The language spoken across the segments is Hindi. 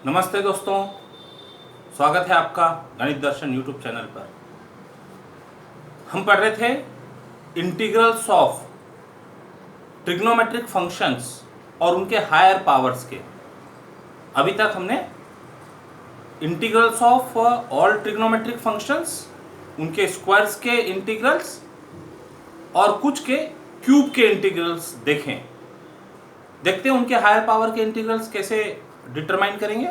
नमस्ते दोस्तों, स्वागत है आपका गणित दर्शन यूट्यूब चैनल पर। हम पढ़ रहे थे इंटीग्रल्स ऑफ ट्रिग्नोमेट्रिक फंक्शंस और उनके हायर पावर्स के। अभी तक हमने integrals of all trigonometric functions, उनके स्क्वायर्स के इंटीग्रल्स और कुछ के क्यूब के इंटीग्रल्स देखें। देखते हैं उनके हायर पावर के इंटीग्रल्स कैसे डिटरमाइन करेंगे।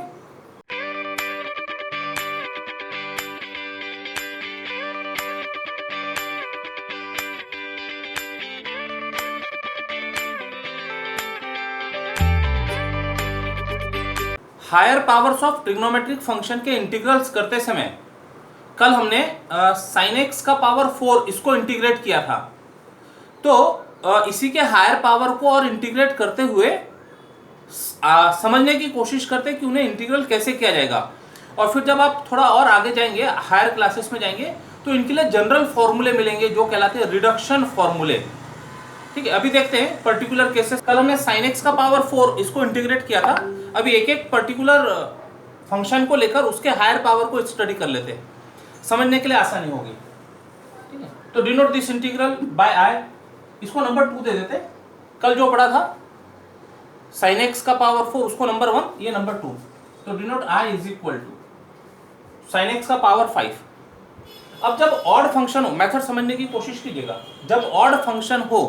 Higher powers of trigonometric function के इंटीग्रल्स करते समय कल हमने साइन एक्स का पावर 4 इसको इंटीग्रेट किया था। तो इसी के हायर पावर को और इंटीग्रेट करते हुए समझने की कोशिश करते हैं कि उन्हें इंटीग्रल कैसे किया जाएगा। और फिर जब आप थोड़ा और आगे जाएंगे, हायर क्लासेस में जाएंगे, तो इनके लिए जनरल फॉर्मूले मिलेंगे जो कहलाते हैं रिडक्शन फॉर्मूले। ठीक है, अभी देखते हैं पर्टिकुलर केसेस। कल हमने साइन एक्स का पावर 4 इसको इंटीग्रेट किया था। अभी एक एक पर्टिकुलर फंक्शन को लेकर उसके हायर पावर को स्टडी कर लेते हैं, समझने के लिए आसानी होगी। ठीक है, तो डिनोट दिस इंटीग्रल बाय आई। इसको नंबर 2 दे देते। कल जो पढ़ा था साइन एक्स का पावर 4, उसको नंबर 1, ये नंबर 2। तो denote I is equal to sine x का पावर 5। अब जब ऑड फंक्शन हो, मेथड समझने की कोशिश कीजिएगा। जब ऑड फंक्शन हो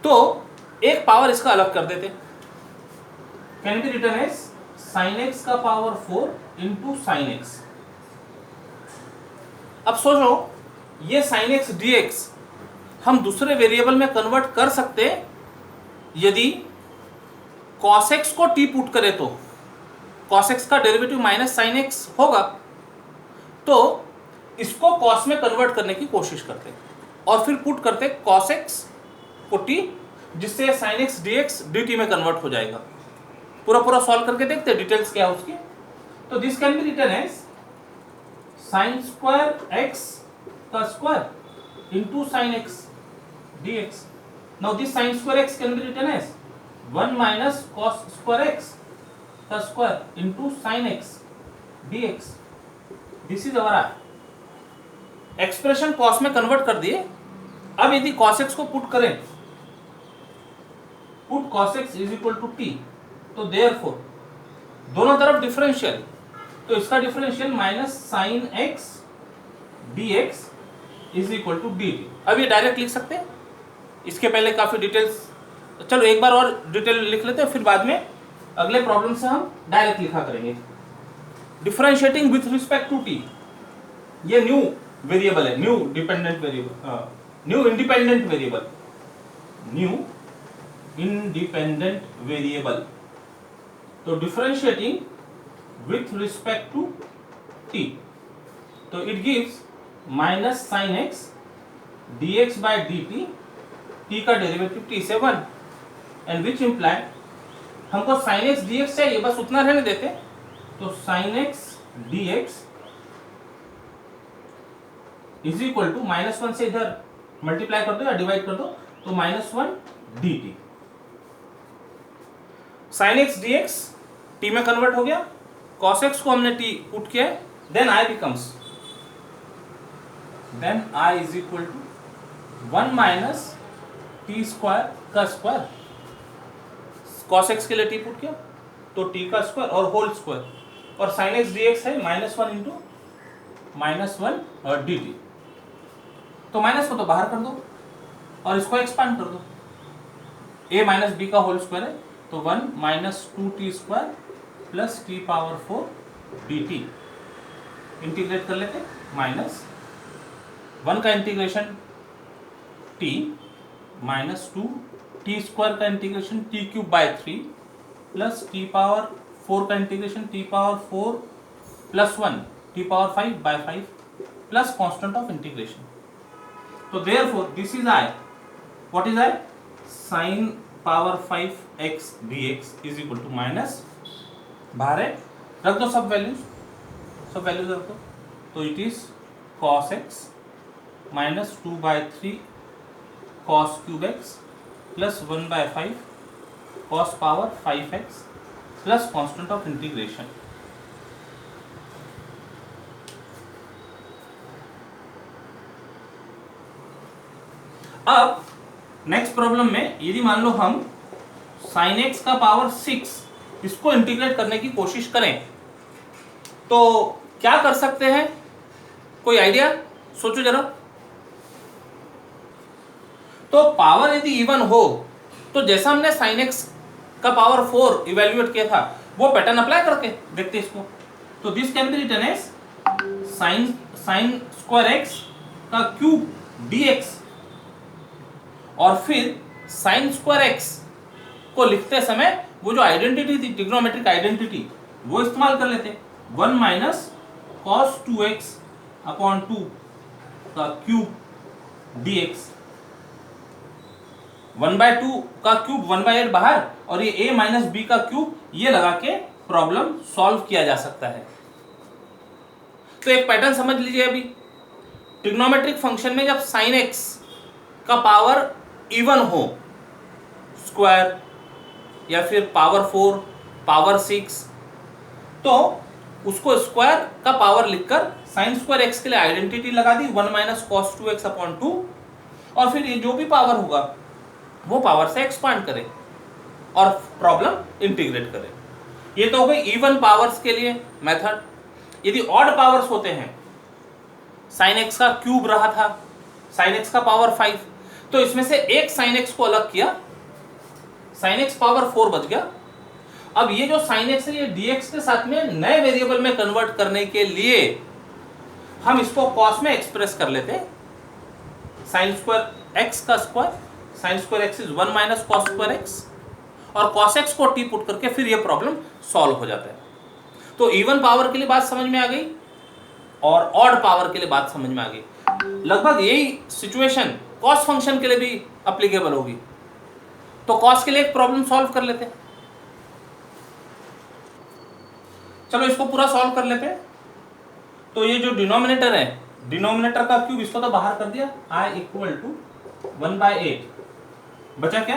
तो एक पावर इसका अलग कर देते, can be written as sine x का पावर 4 इंटू साइन एक्स। अब सोचो, ये साइन एक्स डी एक्स हम दूसरे वेरिएबल में कन्वर्ट कर सकते यदि cos x को t पुट करे तो cos x का डेरिवेटिव माइनस साइन x होगा। तो इसको cos में कन्वर्ट करने की कोशिश करते और फिर पुट करते cos x को t, जिससे sin x dx dt में कन्वर्ट हो जाएगा। पूरा सॉल्व करके देखते डिटेल्स क्या है उसकी। तो this can be written as sin square x का square into sin x dx। Now this sin square x can be written as 1 minus cos square x का square into sine x dx। This is our expression cos में कन्वर्ट कर दिए। अब यदि cos x को पुट करें, put cos x is equal to t, तो देयरफॉर दोनों तरफ डिफरेंशियल, तो इसका differential minus sign x dx is equal to dt। अब ये डायरेक्ट लिख सकते हैं, इसके पहले काफी डिटेल्स। चलो एक बार और डिटेल लिख लेते हैं, फिर बाद में अगले प्रॉब्लम से हम डायरेक्ट लिखा करेंगे। Differentiating with respect to t, ये न्यू वेरिएबल है, न्यू इंडिपेंडेंट वेरिएबल। तो differentiating with respect to t, तो it gives minus sine x dx by dt, t का डेरिवेटिव t से 1, एंड विच इम्प्लाई हमको sin x dx चाहिए, बस उतना रहने देते। तो sin x dx is equal to -1 से इधर मल्टीप्लाई कर दो या डिवाइड कर दो, तो -1 dt। sin x dx t में कन्वर्ट हो गया, cos x को हमने t पुट किया, then I is equal to 1 minus T square का स्क्वायर। cos x के लिए t पुट किया तो t का स्क्वायर और होल स्क्वायर, और sin x dx है -1 इंटू -1 dt। तो माइनस को तो बाहर कर दो और इसको एक्सपांड कर दो, a माइनस b का होल स्क्वायर है, तो 1 minus 2t square plus t power 4 dt। Integrate कर लेते, माइनस 1 का integration t minus 2 t square का integration t cube by 3 plus t power 4 का integration t power 4 plus 1 t power 5 by 5 plus constant of integration. तो therefore this is I, what is I, sine power 5x dx is equal to minus, बाहर है रख दो सब वैल्यूज रख दो, तो it is cos x minus 2 by 3 cos cube x plus 1 by 5 cos power 5x plus constant of integration. अब नेक्स्ट प्रॉब्लम में यदि मान लो हम sin x का पावर 6 इसको इंटीग्रेट करने की कोशिश करें तो क्या कर सकते हैं, कोई आइडिया, सोचो जरा। तो पावर यदि इवन हो तो जैसा हमने sin x का पावर 4 इवेल्युएट किया था वो पैटर्न अप्लाई करके देखते हैं इसको। तो this can be written as sin square x का क्यूब dx, और फिर sin स्क्वायर x को लिखते समय वो जो आइडेंटिटी थी, ट्रिग्नोमेट्रिक आइडेंटिटी, वो इस्तेमाल कर लेते। 1 माइनस cos 2x अपॉन 2 का क्यूब dx, 1/2 का क्यूब 1/8 बाहर, और ये a माइनस बी का क्यूब, ये लगा के प्रॉब्लम सॉल्व किया जा सकता है। तो एक पैटर्न समझ लीजिए अभी, ट्रिग्नोमेट्रिक फंक्शन में जब sin x का पावर इवन हो, स्क्वायर या फिर पावर 4, पावर 6, तो उसको स्क्वायर का पावर लिखकर sin स्क्वायर x के लिए आइडेंटिटी लगा दी 1 माइनस cos 2x अपॉन 2, और फिर ये जो भी पावर होगा वो पावर से एक्सपांड करे और प्रॉब्लम इंटीग्रेट करे। ये तो हो गई इवन पावर्स के लिए मेथड। यदि ऑड पावर्स होते हैं, sin x का क्यूब रहा था, sin x का पावर 5, तो इसमें से एक sin x को अलग किया, sin x पावर 4 बच गया। अब ये जो sin x है ये dx के साथ में नए वेरिएबल में कन्वर्ट करने के लिए हम इसको cos में एक्सप्रेस कर लेते हैं। sin स्क्वायर x का square, sin square x is 1 minus cos square x, और cos x को t पुट करके फिर ये प्रॉब्लम सॉल्व हो जाता है। तो इवन पावर के लिए बात समझ में आ गई और ऑड पावर के लिए बात समझ में आ गई। लगभग यही सिचुएशन cos फंक्शन के लिए भी अप्लीकेबल होगी। तो cos के लिए एक प्रॉब्लम सॉल्व कर लेते हैं। चलो इसको पूरा सॉल्व कर लेते हैं। तो ये जो डिनोमिनेटर है, डिनोमिनेटर का क्यूब इसको तो बाहर कर दिया, i इक्वल टू 1/8, बचा क्या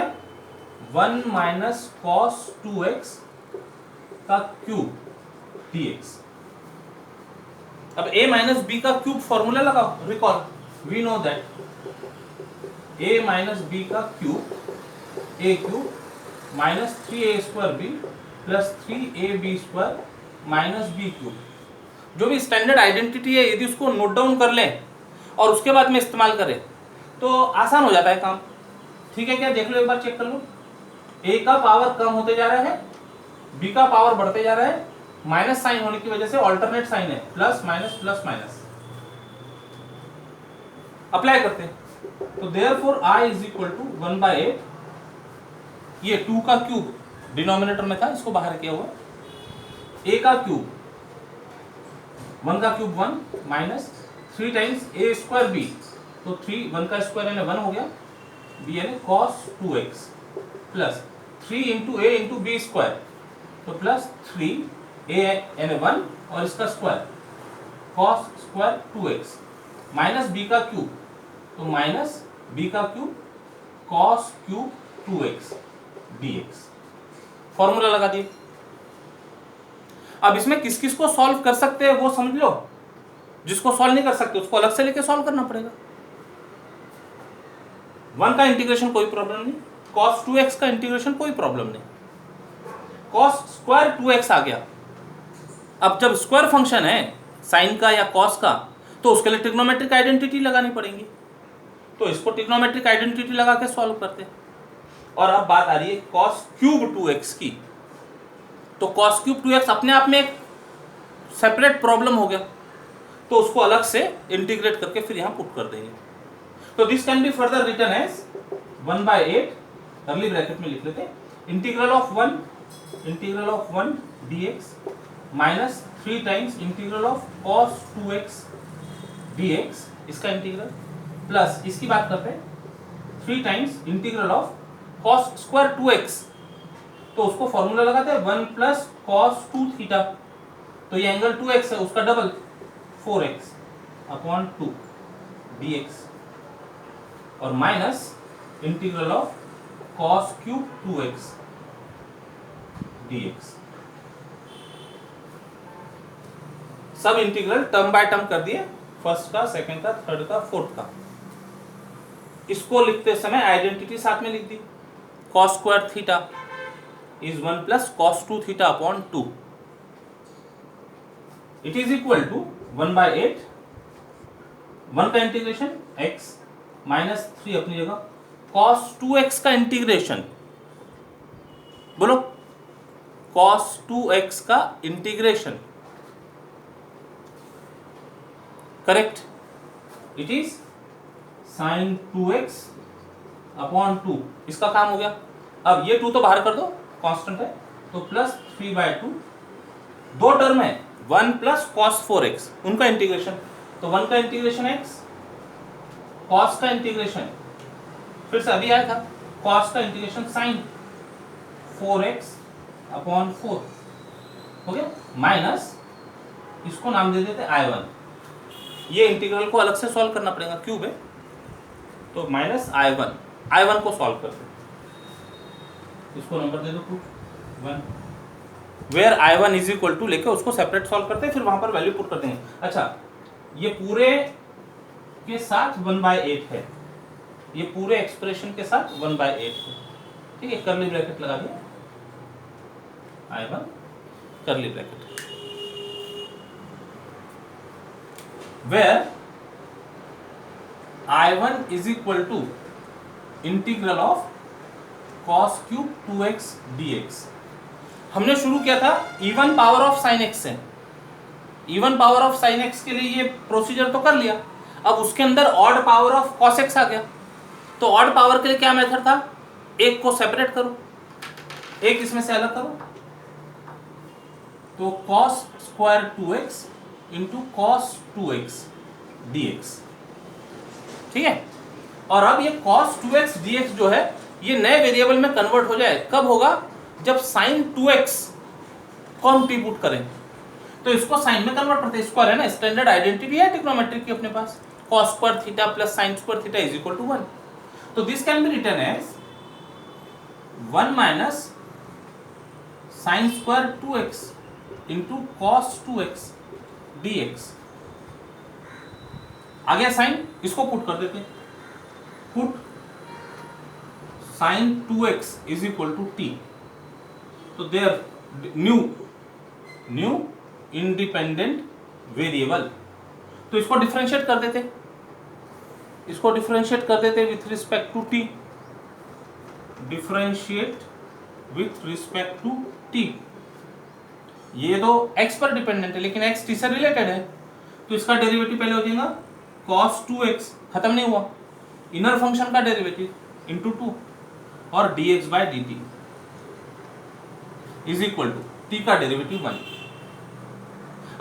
1 माइनस cos 2x का क्यूब dx। अब a माइनस बी का क्यूब फॉर्मूला लगाओ, recall, we know that a minus b का cube a cube minus 3a square b plus 3ab square minus b cube. जो भी स्टैंडर्ड आइडेंटिटी है यदि उसको नोट डाउन कर लें और उसके बाद में इस्तेमाल करें तो आसान हो जाता है काम। ठीक है क्या, देख लो एक बार, चेक कर लो। a का पावर कम होते जा रहा है, b का पावर बढ़ते जा रहा है, माइनस साइन होने की वजह से ऑल्टरनेट साइन है, प्लस माइनस। अप्लाई करते हैं। तो therefore i is equal to 1/8, ये 2 का क्यूब डिनोमिनेटर में था, इसको बाहर किया हुआ, a का क्यूब 1 का cube 1 minus 3 times a square b, तो 3 1 का स्क्वायर यानी 1 हो गया, b यानी cos 2x plus 3 into a into B square, तो प्लस 3 a यानी 1 और इसका square cos square 2x minus b का क्यूब, तो माइनस b का cube cos cube 2x dx। Formula लगा दिए। अब इसमें किस किस को सॉल्व कर सकते हैं वो समझ लो। जिसको सॉल्व नहीं कर सकते उसको अलग से लेके सॉल्व करना पड़ेगा। 1 का इंटीग्रेशन कोई प्रॉब्लम नहीं, cos 2x का इंटीग्रेशन कोई प्रॉब्लम नहीं, cos स्क्वायर 2x आ गया। अब जब स्क्वायर फंक्शन है साइन का या cos का, तो उसके लिए ट्रिग्नोमेट्रिक आइडेंटिटी लगानी पड़ेगी। तो इसको ट्रिग्नोमेट्रिक आइडेंटिटी लगा के सॉल्व करते हैं। और अब बात आ रही है cos क्यूब 2x की। तो cos क्यूब 2x अपने आप में एक सेपरेट प्रॉब्लम हो गया, तो उसको अलग से इंटीग्रेट करके फिर यहां पुट कर देंगे। तो this can be further written as 1/8, curly bracket में लिख लेते हैं, integral of 1 dx minus 3 times integral of cos 2x dx, इसका इंटीग्रल, प्लस इसकी बात करते हैं 3 times integral of cos square 2x, तो उसको फॉर्मूला लगाते हैं 1 प्लस cos 2 थीटा, तो ये एंगल 2x है, उसका डबल 4x अपॉन 2 dx, और minus integral of cos cube 2x dx। सब इंटीग्रल टर्म बाय टर्म कर दिए, फर्स्ट का, सेकंड का, थर्ड का, फोर्थ का। इसको लिखते समय आइडेंटिटी साथ में लिख दी, cos square theta is 1 plus cos 2 theta upon 2, it is equal to 1/8, 1 का इंटीग्रेशन x माइनस 3 अपनी जगह, cos 2x का इंटीग्रेशन, बोलो cos 2x का integration, correct, it is sin 2x upon 2, इसका काम हो गया। अब ये 2 तो बाहर कर दो, कांस्टेंट है, तो प्लस 3/2, दो टर्म है, 1 प्लस cos 4x, उनका इंटीग्रेशन, तो 1 का इंटीग्रेशन x, cos का इंटीग्रेशन, फिर से अभी आया था cos का इंटीग्रेशन sin 4x अपॉन 4 हो गया, माइनस इसको नाम दे देते I1, ये इंटीग्रल को अलग से सॉल्व करना पड़ेगा, क्यूब है, तो माइनस I1 को सॉल्व करते, इसको नंबर दे दो 1, where I1 is equal to लेके उसको सेपरेट सॉल्व करते हैं, फिर वहां पर वैल्यू पुट करते हैं। अच्छा, ये पूरे के साथ 1/8 है, ये पूरे एक्सप्रेशन के साथ 1/8 है, ठीक है, कर्ली ब्रैकेट लगा दिया, I1 curly bracket, where I1 is equal to integral of cos cube 2x dx। हमने शुरू किया था even power of sin x से, even power of sin x के लिए ये प्रोसीजर तो कर लिया, अब उसके अंदर odd power of cos x आ गया, तो ऑड पावर के लिए क्या मेथड था, एक को सेपरेट करो, एक इसमें से अलग करो, तो cos square 2x into cos 2x dx, ठीक है। और अब ये cos 2x dx जो है ये नए वेरिएबल में कन्वर्ट हो जाए, कब होगा, जब sin 2x को हम टी पुट करें, तो इसको साइन में कन्वर्ट करते हैं, स्क्वायर है ना, स्टैंडर्ड आइडेंटिटी है ट्रिग्नोमेट्रिक की अपने पास, cos square theta plus sin square theta is equal to 1, तो this can be written as 1 minus sin square 2x into cos 2x dx, आ गया साइन, इसको पुट कर देते हैं, put sin 2x is equal to t, तो देयर न्यू इंडिपेंडेंट वेरिएबल, तो इसको डिफरेंशिएट कर देते, इसको डिफरेंशिएट कर देते with respect to t, differentiate with respect to t, ये तो x पर डिपेंडेंट है लेकिन x t से रिलेटेड है, तो इसका डेरिवेटिव पहले हो जाएगा cos 2x, खत्म नहीं हुआ, इनर फंक्शन का डेरिवेटिव इंटू 2 और dx by dt is equal to t का डेरिवेटिव 1।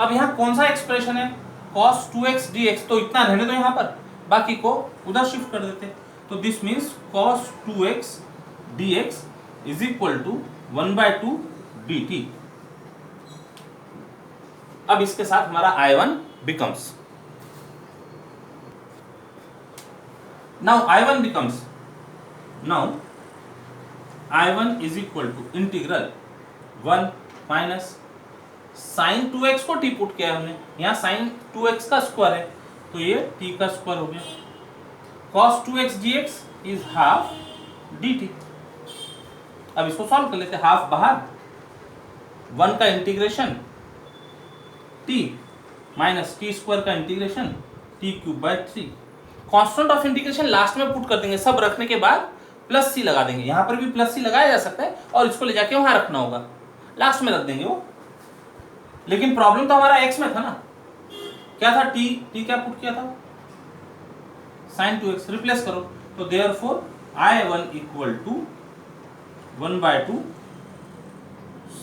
अब यहाँ कौन सा एक्सप्रेशन है, cos 2x dx, तो इतना रहने दो यहाँ पर, बाकी को उधर शिफ्ट कर देते, तो this means cos 2x dx is equal to 1/2 dt। अब इसके साथ हमारा I1 becomes, now I1 is equal to integral 1 minus sin 2x को t पुट किया है हमने, यहाँ sin 2x का स्क्वायर है, तो ये t का स्क्वायर हो गया, cos 2x dx is half dt। अब इसको सॉल्व कर लेते, हाफ बाहर, 1 का integration t minus T square का integration t cube by 3, constant of integration last में पुट कर देंगे, सब रखने के बाद प्लस सी लगा देंगे, यहाँ पर भी प्लस सी लगाया जा सकता है और इसको ले जाके वहां रखना होगा, लास्ट में रख देंगे वो, लेकिन प्रॉब्लम तो हमारा x में था ना, क्या था, t क्या पुट किया था, sin 2x, रिप्लेस करो, तो therefore I1 equal to 1/2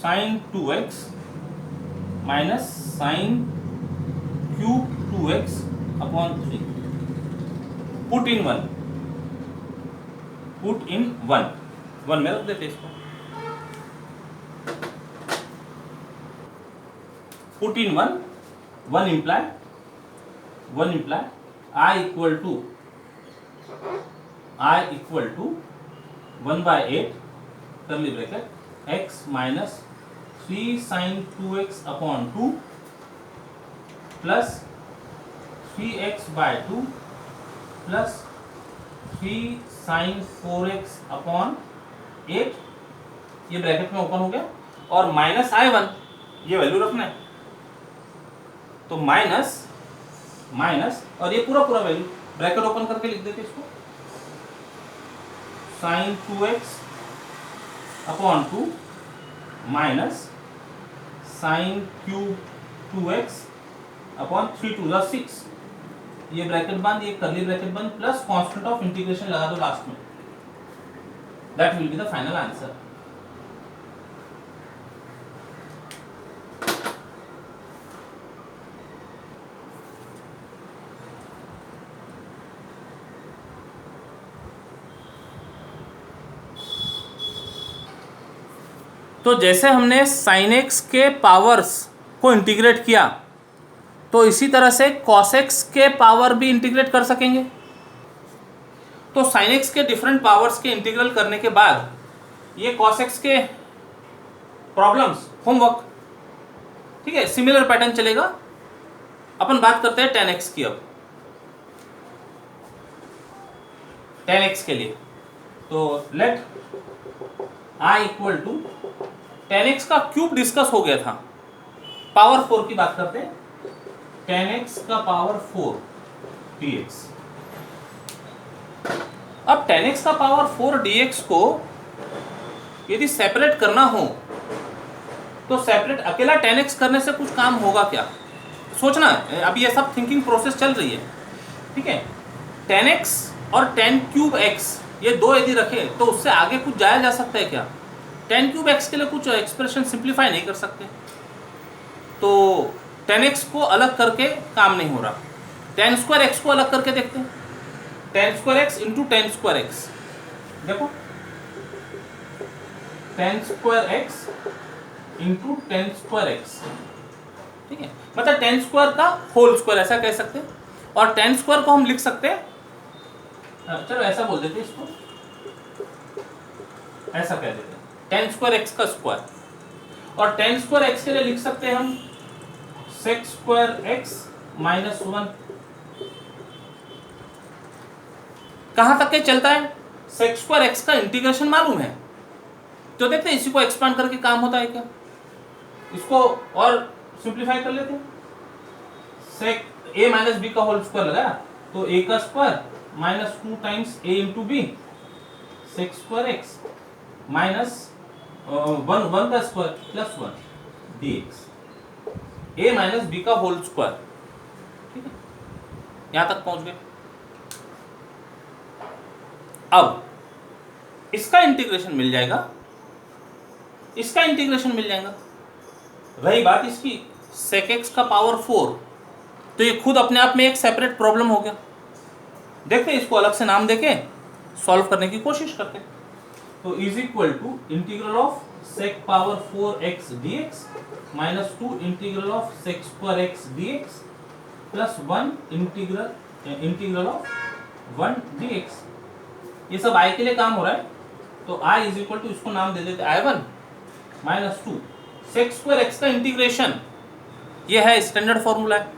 sin 2x minus sin cube 2x upon 3, put in 1 में रख देते इसको, put in 1 imply I equal to 1/8 curly bracket x minus 3 sin 2x upon 2 plus 3x by 2 plus 3 sine 4x upon 8, ये ब्रैकेट में ओपन हो गया, और माइनस I1 ये वैल्यू रखना है, तो माइनस माइनस और ये पूरा वैल्यू ब्रैकेट ओपन करके लिख देते इसको, sine 2x upon 2 minus sine cube 2x upon 3 2 6, ये ब्रैकेट बंद, ये कर्ली ब्रैकेट बंद, प्लस कांस्टेंट ऑफ इंटीग्रेशन लगा दो लास्ट में, that will be the final answer. तो जैसे हमने साइन एक्स के पावर्स को इंटीग्रेट किया, तो इसी तरह से कॉस एक्स के पावर भी इंटीग्रेट कर सकेंगे। तो साइन एक्स के डिफरेंट पावर्स के इंटीग्रल करने के बाद ये कॉस एक्स के प्रॉब्लम्स होमवर्क, ठीक है, सिमिलर पैटर्न चलेगा। अपन बात करते हैं टेन एक्स की। अब टेन एक्स के लिए तो let I equal to, tan x का क्यूब डिस्कस हो गया था, पावर 4 की बात करते हैं, टेन एक्स का पावर 4 dx। अब टेन एक्स का पावर 4 dx को यदि सेपरेट करना हो तो सेपरेट अकेला टेन एक्स करने से कुछ काम होगा क्या, सोचना है, अभी ये सब थिंकिंग प्रोसेस चल रही है, ठीक है। टेन एक्स और टेन क्यूब एक्स ये दो यदि रखे तो उससे आगे कुछ जाया जा सकता है क्या? टेन क्यूब एक्स के लिए कुछ एक्सप्रेशन सिंप्लीफाई नहीं कर सकते, तो टेन एक्स को अलग करके काम नहीं हो रहा। टेन स्क्वायर एक्स को अलग करके देखते हैं, ten square x into ten square x, देखो ten square x into ten square x, ठीक है, मतलब टेन स्क्वायर का होल स्क्वायर ऐसा कह सकते हैं। और टेन स्क्वायर को हम लिख सकते हैं, चलो ऐसा बोल देते हैं इसको, ऐसा कह देते हैं टेन स्क्वायर एक्स का स्क्वायर, और टेन स्क्वायर एक्स के लिए लिख सकते हैं हम सेक स्क्वायर एक्स माइनस 1। कहां तक के चलता है? सेक स्क्वायर एक्स का इंटीग्रेशन मालूम है तो देखते हैं इसी को एक्सपांड करके काम होता है क्या, इसको और सिंप्लीफाई कर लेते हैं। सेक ए माइनस बी का होल स्क्वायर लगाया तो ए का square minus 2 times a into b, sec square x minus 1 का square plus 1 dx, a minus b का होल स्क्वायर, ठीक है, यहां तक पहुंच गए। अब इसका इंटीग्रेशन मिल जाएगा, इसका इंटीग्रेशन मिल जाएगा। रही बात इसकी सेक एक्स का पावर 4, तो ये खुद अपने आप में एक सेपरेट प्रॉब्लम हो गया। देखते हैं इसको अलग से नाम देके सॉल्व करने की कोशिश करते हैं। तो is equal to integral of sec power 4x dx minus 2 integral of sec square x dx plus 1 integral of 1 dx। ये सब i के लिए काम हो रहा है, तो i इज इक्वल टू, इसको नाम दे देते I1 minus 2 sec square x का इंटीग्रेशन, ये है स्टैंडर्ड फॉर्मूला है,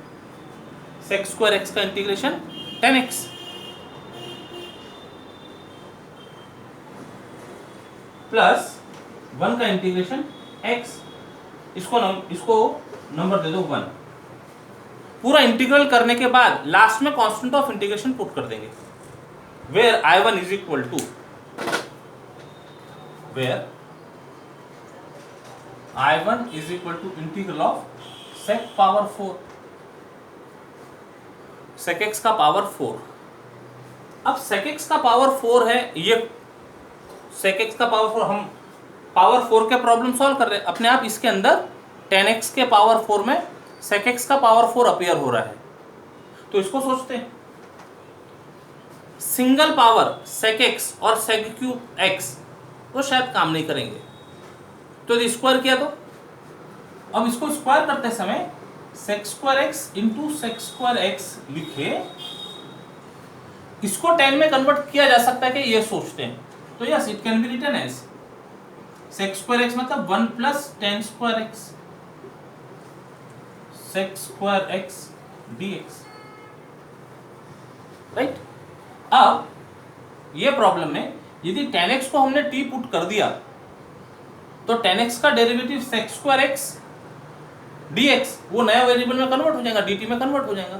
सेक स्क्वायर एक्स का इंटीग्रेशन 10x प्लस 1 का इंटीग्रेशन x, इसको नंबर दे दो 1। पूरा इंटीग्रल करने के बाद लास्ट में कांस्टेंट ऑफ इंटीग्रेशन पुट कर देंगे, where I1 is equal to, where I1 is equal to integral of sec power 4, sec x का पावर 4। अब सेक एक्स का पावर 4 है, ये सेक एक्स का पावर 4, हम पावर 4 के प्रॉब्लम सॉल्व कर रहे हैं, अपने आप इसके अंदर 10x के पावर 4 में सेक एक्स का पावर 4 अपीयर हो रहा है, तो इसको सोचते हैं सिंगल पावर सेक एक्स और सेक क्यूब एक्स वो शायद काम नहीं करेंगे, तो यदि स्क्वायर किया तो, अब इसको स्क्वायर करते समय sec square x into sec square x लिखे, इसको 10 में कन्वर्ट किया जा सकता है कि ये सोचते हैं, तो yes it can be written as sec square x मतलब 1 plus 10 square x, sec square x dx, right. अब ये प्रॉब्लम में यदि tan x को हमने t पुट कर दिया तो tan x का derivative sec square x dx वो नया वेरिएबल में कन्वर्ट हो जाएगा, dt में कन्वर्ट हो जाएगा।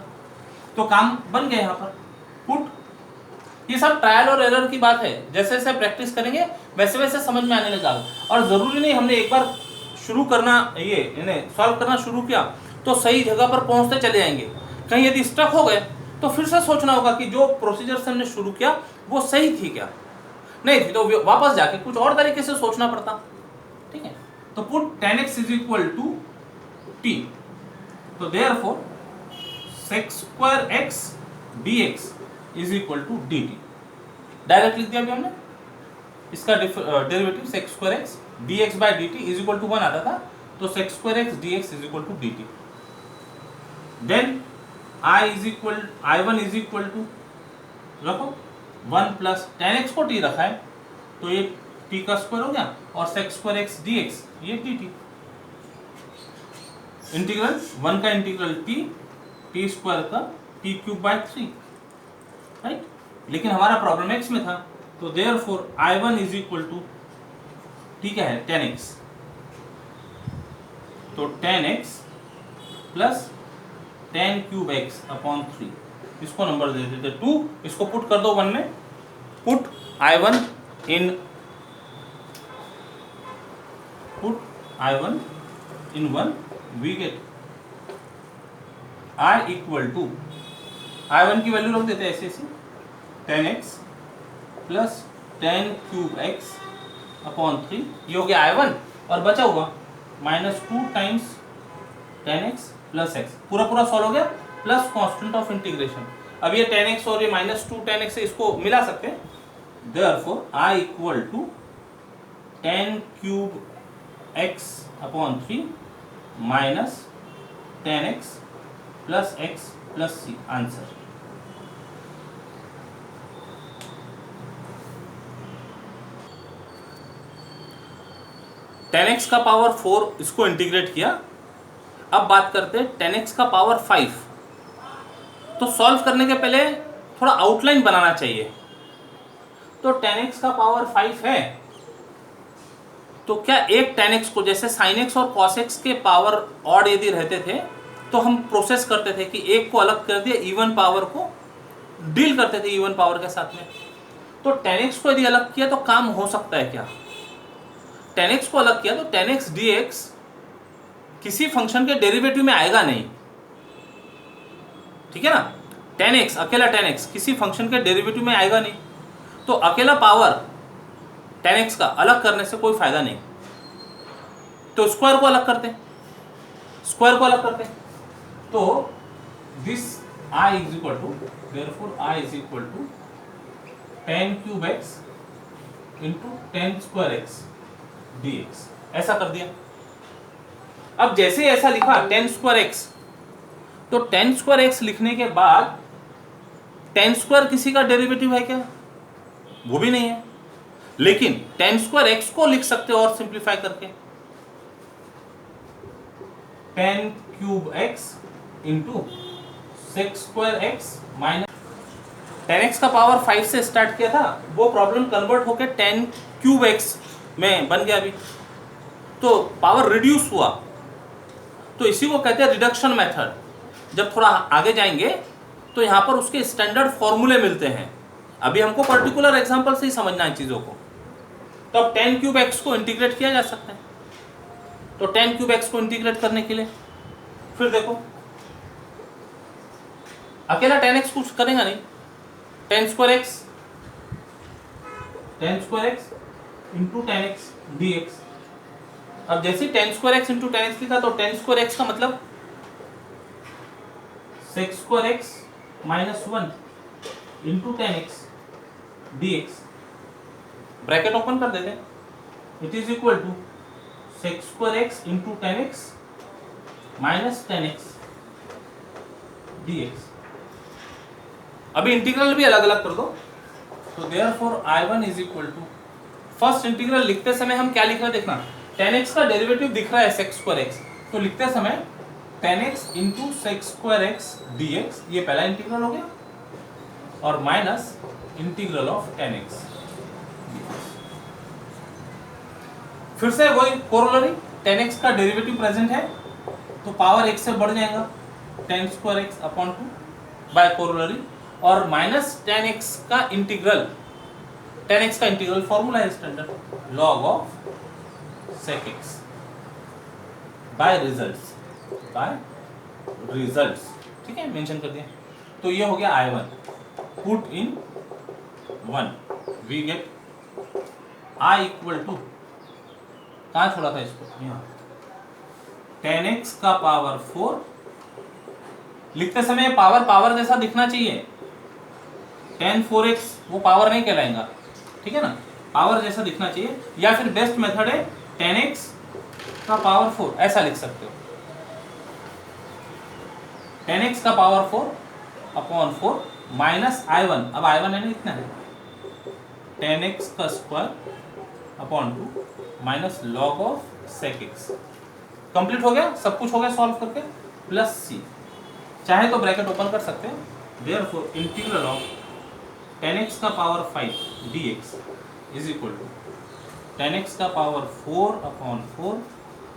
तो काम बन गया यहाँ पर पुट। ये सब ट्रायल और एरर की बात है, जैसे जैसे प्रैक्टिस करेंगे वैसे वैसे समझ में आने लगा। और जरूरी नहीं हमने एक बार शुरू करना, ये इन्हें सॉल्व करना शुरू किया तो सही जगह पर पहुंचते चले जाएंगे। कहीं यदि स्टक हो गए तो फिर से सोचना होगा कि जो प्रोसीजर से हमने शुरू किया वो सही थी क्या, नहीं थी तो वापस जाके कुछ और तरीके से सोचना पड़ता। ठीक है, तो put tan x is equal to t, तो therefore sec square x dx is equal to dt। Direct लिख दिया अभी हमने, इसका derivative sec square x dx by dt is equal to 1 आता था, तो sec square x dx is equal to dt। Then I1 is equal to रखो 1 प्लस tan x को t रखा है तो ये t का स्क्वायर हो गया, और sec स्क्वायर x dx ये dt। इंटीग्रल 1 का इंटीग्रल t स्क्वायर का t क्यूब बाय 3, राइट। लेकिन हमारा प्रॉब्लम x में था, तो therefore I1 is equal to t क्या है tan x, तो tan x plus tan cube x upon 3, इसको नंबर दे देते 2, इसको पुट कर दो 1 में, put I1 in 1 we get I equal to I1 की वैल्यू रख देते हैं ऐसे ऐसे, tan x plus tan cube x upon 3, ये हो गया I1, और बचा हुआ -2 times tan x plus x, पूरा पूरा सॉल्व हो गया, प्लस कांस्टेंट ऑफ इंटीग्रेशन। अब ये tan x और ये -2 tan x है, इसको मिला सकते हैं, therefore I equal to tan cube x upon 3 minus tan x plus x plus c, answer. tan x का पावर 4 इसको इंटीग्रेट किया। अब बात करते हैं tan x का पावर 5। तो सॉल्व करने के पहले थोड़ा आउटलाइन बनाना चाहिए। तो tan x का पावर 5 है, तो क्या एक tan x को, जैसे sin x और cos x के पावर ऑड यदि रहते थे तो हम प्रोसेस करते थे कि एक को अलग कर दिया, इवन पावर को डील करते थे इवन पावर के साथ में। तो tan x को यदि अलग किया तो काम हो सकता है क्या, tan x को अलग किया तो tan x dx किसी फंक्शन के डेरिवेटिव में आएगा नहीं, ठीक है ना। tan x, अकेला tan x किसी फंक्शन के डेरिवेटिव में आएगा नहीं, तो अकेला पावर tan x का अलग करने से कोई फायदा नहीं। तो स्क्वायर को अलग करते, स्क्वायर को अलग करते, तो this I is equal to, therefore I is equal to tan cube x into tan square x dx, ऐसा कर दिया। अब जैसे ऐसा लिखा tan स्क्वायर x, तो tan स्क्वायर x लिखने के बाद tan स्क्वायर किसी का डेरिवेटिव है क्या, वो भी नहीं है, लेकिन tan स्क्वायर x को लिख सकते हो और सिंप्लीफाई करके tan cube x into sec square x minus, tan x का पावर 5 से स्टार्ट किया था, वो प्रॉब्लम कन्वर्ट होके tan क्यूब x में बन गया अभी, तो पावर रिड्यूस हुआ। तो इसी को कहते हैं रिडक्शन मेथड। जब थोड़ा आगे जाएंगे तो यहाँ पर उसके स्टैंडर्ड फॉर्मूले मिलते हैं, अभी हमको पर्टिकुलर एग्जांपल से ही समझना है चीज़ों को। तो अब tan क्यूब x को इंटीग्रेट किया जा सकता है, तो tan क्यूब x को इंटीग्रेट करने के लिए फिर देखो, अकेला tan x कुछ करेगा नहीं, tan square x into tan x dx। अब जैसे tan square x into tan x लिखा, तो tan स्क्वायर x का मतलब sec square x minus 1 into tan x dx, bracket open कर देते हैं, it is equal to sec square x into tan x minus tan x dx। अभी इंटीग्रल भी अलग अलग कर दो, तो therefore I1 is equal to, first integral लिखते समय हम क्या लिख रहे हैं देखना, tan x का डेरिवेटिव दिख रहा है sec स्क्वायर x, तो लिखते समय 10x into sex square x dx, ये पहला इंटीग्रल हो गया, और माइनस इंटीग्रल ऑफ 10x। फिर से वही कोरोलरी, 10x का डेरिवेटिव प्रेजेंट है तो पावर x से बढ़ जाएगा 10 square x upon 2 by corollary, और माइनस 10x का इंटीग्रल, 10x का इंटीग्रल फॉर्मूला है standard log of sec x by results, ठीक है, मेंशन कर दिया। तो ये हो गया I1, put in 1, we get I equal to, कहाँ छोड़ा था इसको, यहाँ 10x का पावर 4, लिखते समय पावर जैसा दिखना चाहिए, 10 4x वो पावर नहीं कहलाएगा, ठीक है ना, पावर जैसा दिखना चाहिए, या फिर बेस्ट मेथड है 10x का पावर 4, ऐसा लिख सकते हो, 10x का पावर 4 अपॉन 4 माइनस I1, अब I1 है ना, इतना है 10x का square upon 2 minus log of sec x. Complete हो गया, सब कुछ हो गया सॉल्व करके, प्लस c, चाहे तो ब्रैकेट ओपन कर सकते हैं, देयरफॉर इंटीग्रल ऑफ 10x का power 5 dx is equal to 10x का पावर 4 अपॉन 4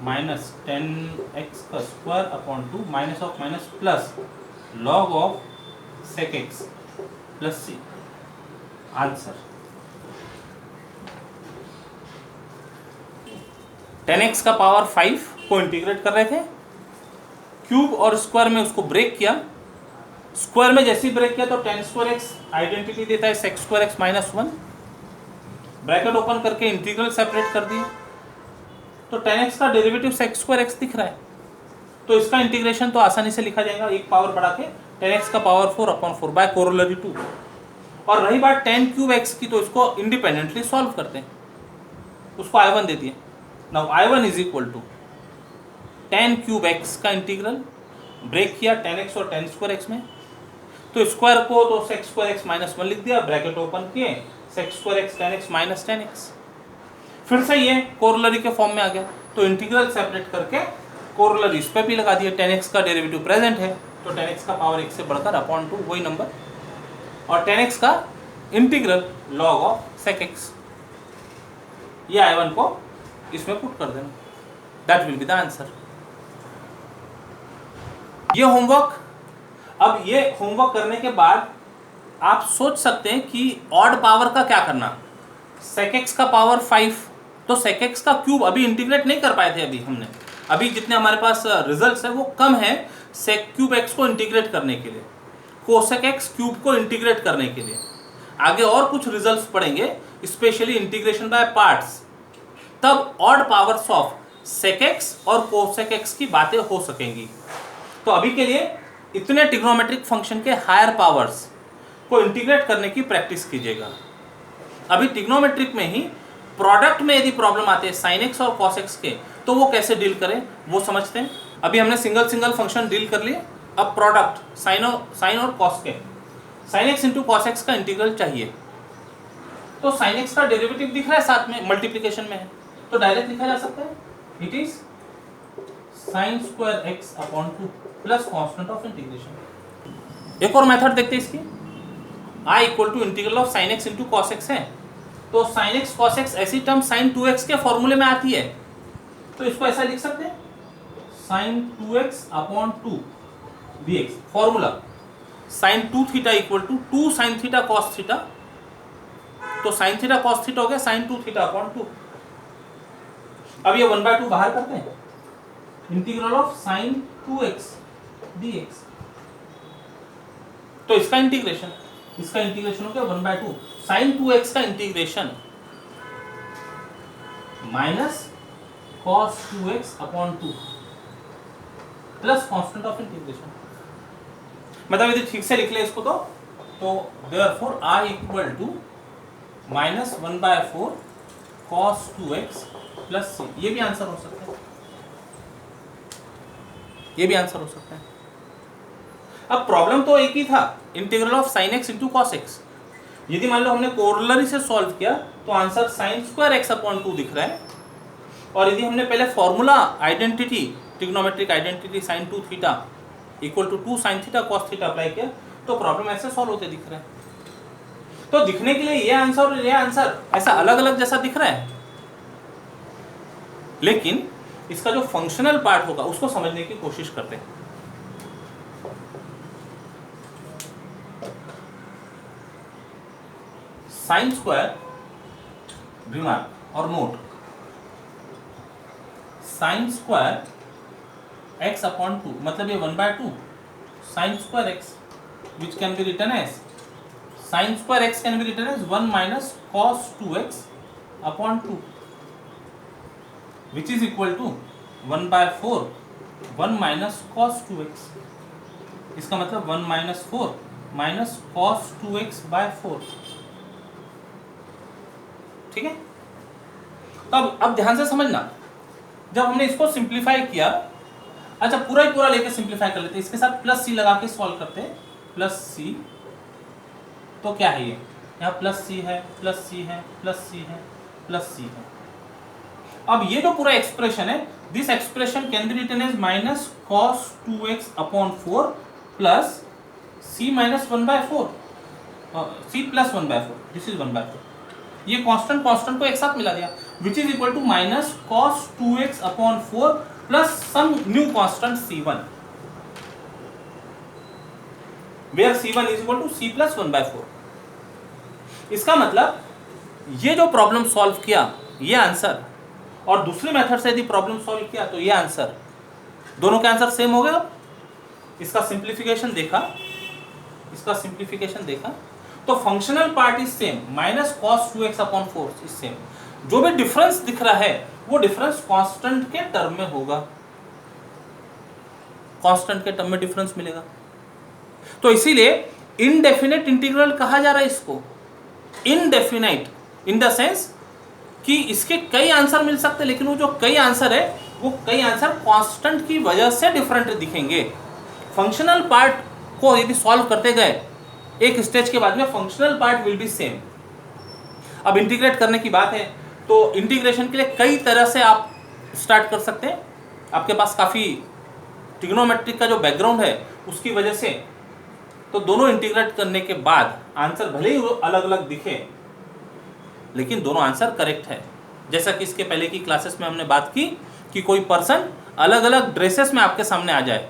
माइनस 10x का square upon 2 minus of minus plus log of sec x plus c। Answer 10x का पावर 5 को इंटीग्रेट कर रहे थे, क्यूब और स्क्वायर में उसको ब्रेक किया, स्क्वायर में जैसे ही ब्रेक किया तो 10 स्क्वायर एक्स आइडेंटिटी देता है sec square x minus 1, bracket open करके इंटीग्रल सेपरेट कर दिए, तो 10x का डेरिवेटिव सेक स्क्वायर एक्स दिख रहा है, तो इसका इंटीग्रेशन तो आसानी से लिखा जाएगा, एक पावर बढ़ा के 10x का पावर 4 अपॉन 4 बाय कोरोलरी 2। और रही बात 10 क्यूब एक्स की, तो इसको इंडिपेंडेंटली सॉल्व करते हैं, उसको I1 दे दिए। Now I1 is equal to 10 cube x का इंटीग्रल, ब्रेक किया 10x और 10 स्क्वायर एक्स में, तो स्क्वायर को तो सेक स्क्वायर एक्स माइनस 1 लिख दिया, ब्रैकेट ओपन किए सेक square x 10x minus 10x, फिर से ये कोरोलरी के फॉर्म में आ गया, तो इंटीग्रल सेपरेट करके कोरोलरी इस पे भी लगा दिया, 10x का डेरिवेटिव प्रेजेंट है तो 10x का पावर 1 से बढ़कर अपॉन 2 वही नंबर, और 10x का integral log of sec x, ये I1 को इसमें पुट कर देना, that will be the answer. ये होमवर्क, अब ये होमवर्क करने के बाद आप सोच सकते हैं कि ऑड पावर का क्या करना, सेक एक्स का पावर 5, तो सेक एक्स का क्यूब अभी इंटीग्रेट नहीं कर पाए थे, अभी जितने हमारे पास रिजल्ट्स है वो कम है सेक क्यूब एक्स को इंटीग्रेट करने के लिए, कोसेक एक्स क्यूब को इंटीग्रेट करने के लिए, आगे और कुछ रिजल्ट्स पढ़ेंगे स्पेशली इंटीग्रेशन बाय पार्ट्स, तब odd powers of sec x और कोसेक एक्स की बातें हो सकेंगी। तो अभी के लिए इतने ट्रिग्नोमेट्रिक फंक्शन के हायर पावर्स को इंटीग्रेट करने की प्रैक्टिस कीजिएगा। अभी ट्रिग्नोमेट्रिक में ही प्रोडक्ट में यदि प्रॉब्लम आते हैं साइन एक्स और कॉस एक्स के, तो वो कैसे डील करें वो समझते हैं। अभी हमने सिंगल फंक्शन डील कर लिए, अब प्रोडक्ट साइन और कॉस के, sign x into cos x का इंटीग्रल चाहिए, तो साइन एक्स का डेरिवेटिव दिख रहा है साथ में, मल्टीप्लीकेशन में है, तो डायरेक्ट लिखा जा सकता है, it is sine square x upon 2 plus constant of integration. एक और मेथड देखते हैं इसकी, I equal to integral of sine x into cos x है, तो साइन एक्स कॉस एक्स ऐसी टर्म साइन 2x के फॉर्मूले में आती है, तो इसको ऐसा लिख सकते हैं sine 2x upon 2 dx, formula sine 2 theta equal to 2 sine theta cos theta, तो साइन थीटा कॉस थीटा हो गया साइन 2 थीटा अपॉन 2। अब ये 1/2 बाहर करते हैं, integral of sign 2x dx, तो इसका इंटीग्रेशन हो गया 1/2 साइन 2x का integration minus cos 2x upon 2 plus constant of integration. मतलब यदि ठीक से लिख ले इसको तो therefore I equal to minus 1/4 cos 2x plus c, ये भी आंसर हो सकता है, अब प्रॉब्लम तो एक ही था, integral of sine x into cos x. यदि मान लो हमने कोरोलरी से सॉल्व किया तो answer sine square x upon 2 दिख रहा है, और यदि हमने पहले formula identity trigonometric identity sine 2 theta equal to 2 sine theta cos theta apply किया तो प्रॉब्लम ऐसे सॉल्व होते दिख रहे हैं। तो दिखने के लिए ये आंसर और ये आंसर ऐसा अलग अलग जैसा दिख रहा है, लेकिन इसका जो फंक्शनल पार्ट होगा उसको समझने की कोशिश करते हैं। साइन स्क्वायर रिमार्क और note, sine square x upon 2 मतलब ये 1/2 sine square x which can be written as sine square x can be written as 1 minus cos 2x upon 2 which is equal to 1/4 1 minus cos 2x। इसका मतलब 1 माइनस 4 माइनस कॉस 2x/4। ठीक है, तो अब ध्यान से समझना, जब हमने इसको सिंप्लीफाई किया, अच्छा पूरा ही पूरा लेके सिंप्लीफाई कर लेते, इसके साथ प्लस सी लगा के सॉल्व करते हैं। प्लस सी तो क्या है, ये यहाँ प्लस सी है, प्लस सी है, प्लस सी है, प्लस सी है। अब ये जो पूरा एक्सप्रेशन है, this expression can be written as minus cos 2x upon 4 plus c minus 1/4 c plus 1/4, this is 1/4। ये कांस्टेंट कांस्टेंट को एक साथ मिला दिया, which is equal to minus cos 2x upon 4 plus some new constant c1, where c1 is equal to c plus 1/4। इसका मतलब ये जो प्रॉब्लम सॉल्व किया ये आंसर, और दूसरी मेथड से यदि प्रॉब्लम सॉल्व किया तो ये आंसर, दोनों के आंसर सेम हो गए। अब इसका सिंप्लीफिकेशन देखा, इसका सिंप्लीफिकेशन देखा तो functional part is same, minus cos 2x upon 4 is same. जो भी डिफरेंस दिख रहा है वो डिफरेंस कांस्टेंट के टर्म में होगा, कांस्टेंट के टर्म में डिफरेंस मिलेगा। तो इसीलिए इनडेफिनेट इंटीग्रल कहा जा रहा है इसको। इनडेफिनाइट इन द सेंस कि इसके कई आंसर मिल सकते हैं, लेकिन वो जो कई आंसर है वो कई आंसर कांस्टेंट की वजह से डिफरेंट दिखेंगे। फंक्शनल पार्ट को यदि सॉल्व करते गए एक स्टेज के बाद में functional part will be same. अब इंटीग्रेट करने की बात है तो इंटीग्रेशन के लिए कई तरह से आप स्टार्ट कर सकते हैं। आपके पास काफ़ी ट्रिग्नोमेट्रिक का जो बैकग्राउंड है उसकी वजह से, तो दोनों इंटीग्रेट करने के बाद आंसर भले ही अलग अलग दिखे लेकिन दोनों आंसर करेक्ट है। जैसा कि इसके पहले की क्लासेस में हमने बात की कि कोई पर्सन अलग अलग ड्रेसेस में आपके सामने आ जाए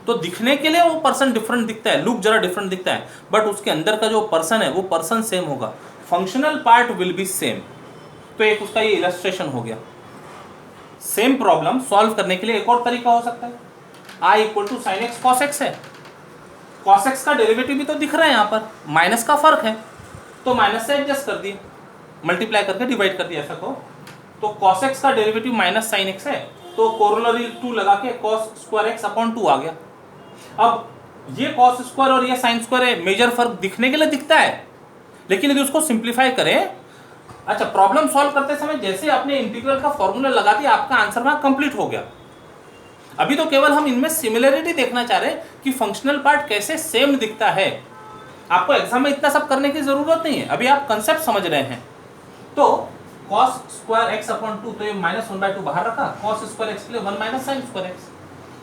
तो दिखने के लिए वो पर्सन डिफरेंट दिखता है, लुक जरा डिफरेंट दिखता है, बट उसके अंदर का जो पर्सन है वो पर्सन सेम होगा। Functional part will be same. तो एक उसका ये इलस्ट्रेशन हो गया। सेम प्रॉब्लम सॉल्व करने के लिए एक और तरीका हो सकता है, I equal to sine x cos x है, कॉस एक्स का डेरिवेटिव भी तो दिख रहा है, यहाँ पर माइनस का फर्क है तो माइनस से एडजस्ट कर दिए, मल्टीप्लाई करके डिवाइड कर दिया ऐसा को। तो कॉस एक्स का डेरिवेटिव माइनस साइन एक्स है तो कोरोलरी 2 लगा के कॉस स्क्वायर एक्स अपॉन 2 आ गया। अब ये कॉस स्क्वायर और ये साइन स्क्वायर है, मेजर फर्क दिखने के लिए दिखता है, लेकिन यदि उसको सिंप्लीफाई करें, अच्छा प्रॉब्लम सॉल्व करते समय जैसे आपने इंटीग्रल का फॉर्मूला लगा दिया आपका आंसर वहां कंप्लीट हो गया। अभी तो केवल हम इनमें सिमिलरिटी देखना चाह रहे हैं कि फंक्शनल पार्ट कैसे सेम दिखता है। आपको एग्जाम में इतना सब करने की जरूरत नहीं है, अभी आप कंसेप्ट समझ रहे हैं। तो कॉस स्क्वायर एक्स अपॉन 2, तो ये माइनस 1/2 बाहर रखा, कॉस स्क्वायर एक्स के लिए 1 minus sign square x,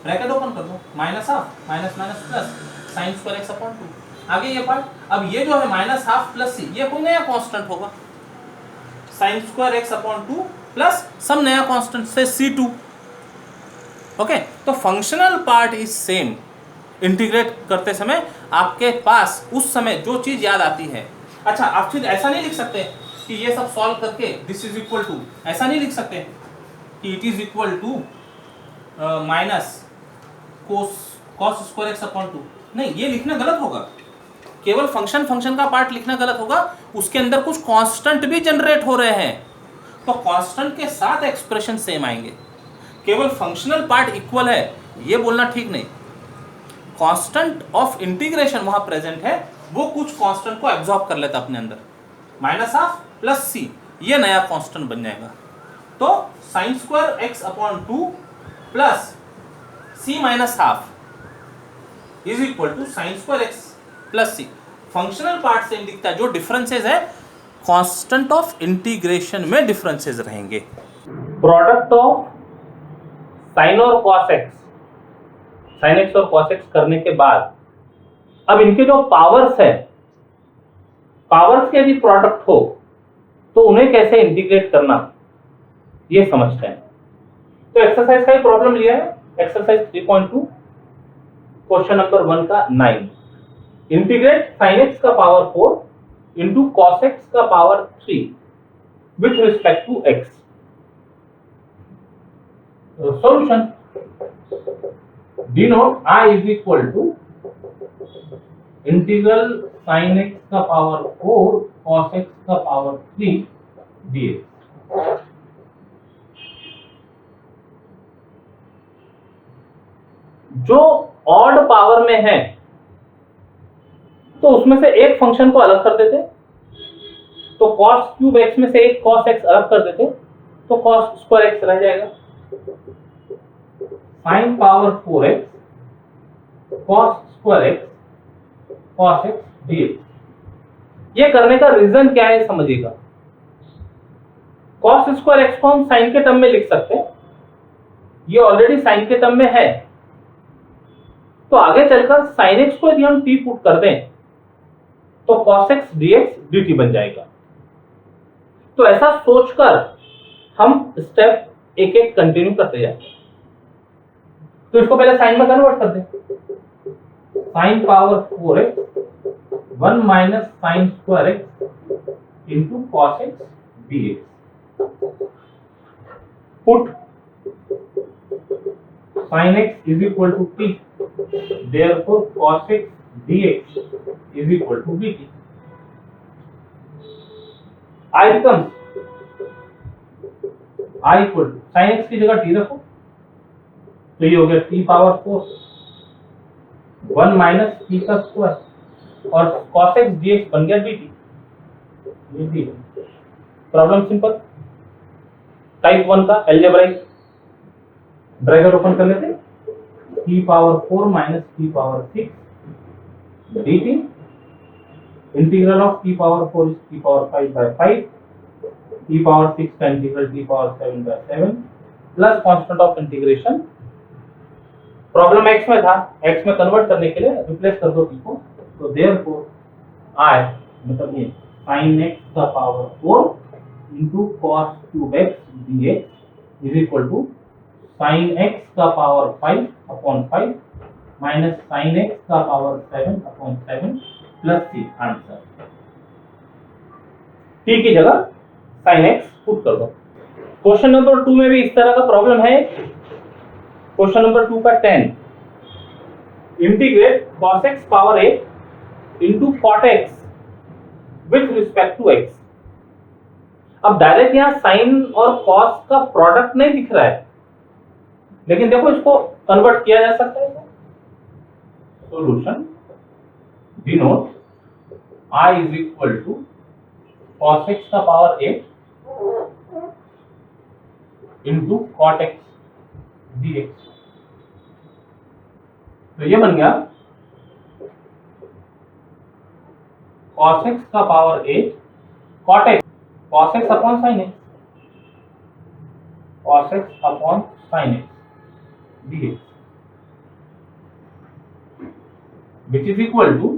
bracket open कर दो, minus half minus minus plus sign square x upon 2। आगे ये पार्ट, अब ये जो है माइनस हाफ प्लस सी, ये कोई नया कांस्टेंट होगा, sine square x upon 2 plus some नया कांस्टेंट से c2। ओके, तो functional part is same. Integrate करते समय आपके पास उस समय जो चीज याद आती है, अच्छा आप फिर ऐसा नहीं लिख सकते कि ये सब सॉल्व करके दिस इज इक्वल टू, ऐसा नहीं लिख सकते कि it is equal to minus cos square x upon 2, नहीं, ये लिखना गलत होगा। केवल फंक्शन का पार्ट लिखना गलत होगा, उसके अंदर कुछ कांस्टेंट भी जनरेट हो रहे हैं तो कांस्टेंट के साथ एक्सप्रेशन सेम आएंगे। केवल फंक्शनल पार्ट इक्वल है ये बोलना ठीक नहीं, कांस्टेंट ऑफ इंटीग्रेशन वहां प्रेजेंट है, वो कुछ कांस्टेंट को एब्जॉर्ब कर लेता अपने अंदर, माइनस हाफ प्लस सी, ये नया कांस्टेंट बन जाएगा। तो sine square x upon 2 plus c minus half is equal to sine square x plus c. Functional part same दिखता है, जो डिफरेंसेस है कांस्टेंट ऑफ इंटीग्रेशन में डिफरेंसेस रहेंगे। प्रोडक्ट ऑफ साइन और कॉस एक्स, साइन एक्स और कॉस एक्स करने के बाद अब इनके जो पावर्स है, पावर्स के यदि प्रोडक्ट हो तो उन्हें कैसे इंटीग्रेट करना, ये समझते हैं। तो एक्सरसाइज का ही प्रॉब्लम लिया है, एक्सरसाइज 3.2 क्वेश्चन नंबर 1 का 9। इंटीग्रेट साइन एक्स का पावर 4 इंटू कॉस एक्स का power 3 with respect to x. Solution, denote I is equal to integral sine x का पावर 4 कॉस एक्स का पावर 3 dx। जो ऑड पावर में है तो उसमें से एक फंक्शन को अलग कर देते, तो कॉस क्यूब एक्स में से एक कॉस एक्स अलग कर देते तो कॉस स्क्वायर एक्स रह जाएगा। Sine power 4x cos square x cos x dx। ये करने का रीजन क्या है समझिएगा। कॉस स्क्वायर एक्स को हम साइन के टर्म में लिख सकते हैं, ये ऑलरेडी साइन के टर्म में है, तो आगे चलकर साइन एक्स को यदि हम t पुट कर दें तो cos x dx dt बन जाएगा। तो ऐसा सोचकर हम स्टेप एक एक कंटिन्यू करते जाएंगे। तो इसको पहले साइन में कन्वर्ट कर दें, sine power 4x 1 minus sign square x into cos x dx। Put sin x is equal to t, therefore cos x dx is equal to dt। I becomes I equal to sin x की जगह t रखो तो ये हो गया t पावर 4 1 माइनस t का स्क्वायर और cos x dx बन गया dt। प्रॉब्लम सिंपल, टाइप 1 का एल्जेब्राइक। ब्रैकेट ओपन कर लेते, t power 4 minus t power 6 dt, integral of t power 4 is t power 5 by 5, t power 6 का integral t power 7 by 7 plus constant of integration. Problem x में था, x में कन्वर्ट करने के लिए रिप्लेस कर दो t को, तो देयरफॉर I मतलब ये sin x का power 4 into cos cube x dx is equal to sin x का power 5 upon 5 minus sin x का power 7 upon 7 plus c। Answer t की जगह sin x पुट कर दो। क्वेश्चन नंबर 2 में भी इस तरह का प्रॉब्लम है। क्वेश्चन नंबर 2 का 10, integrate cos x power 8 into cot x with respect to x। अब डायरेक्ट यहाँ साइन और cos का प्रोडक्ट नहीं दिख रहा है, लेकिन देखो इसको कन्वर्ट किया जा सकता है। Solution, denote I is equal to cos x का power 8 into cot x dx। तो ये बन गया cos x का power 8 cot x, cos x upon sin x, cos x upon sin x dx, which is equal to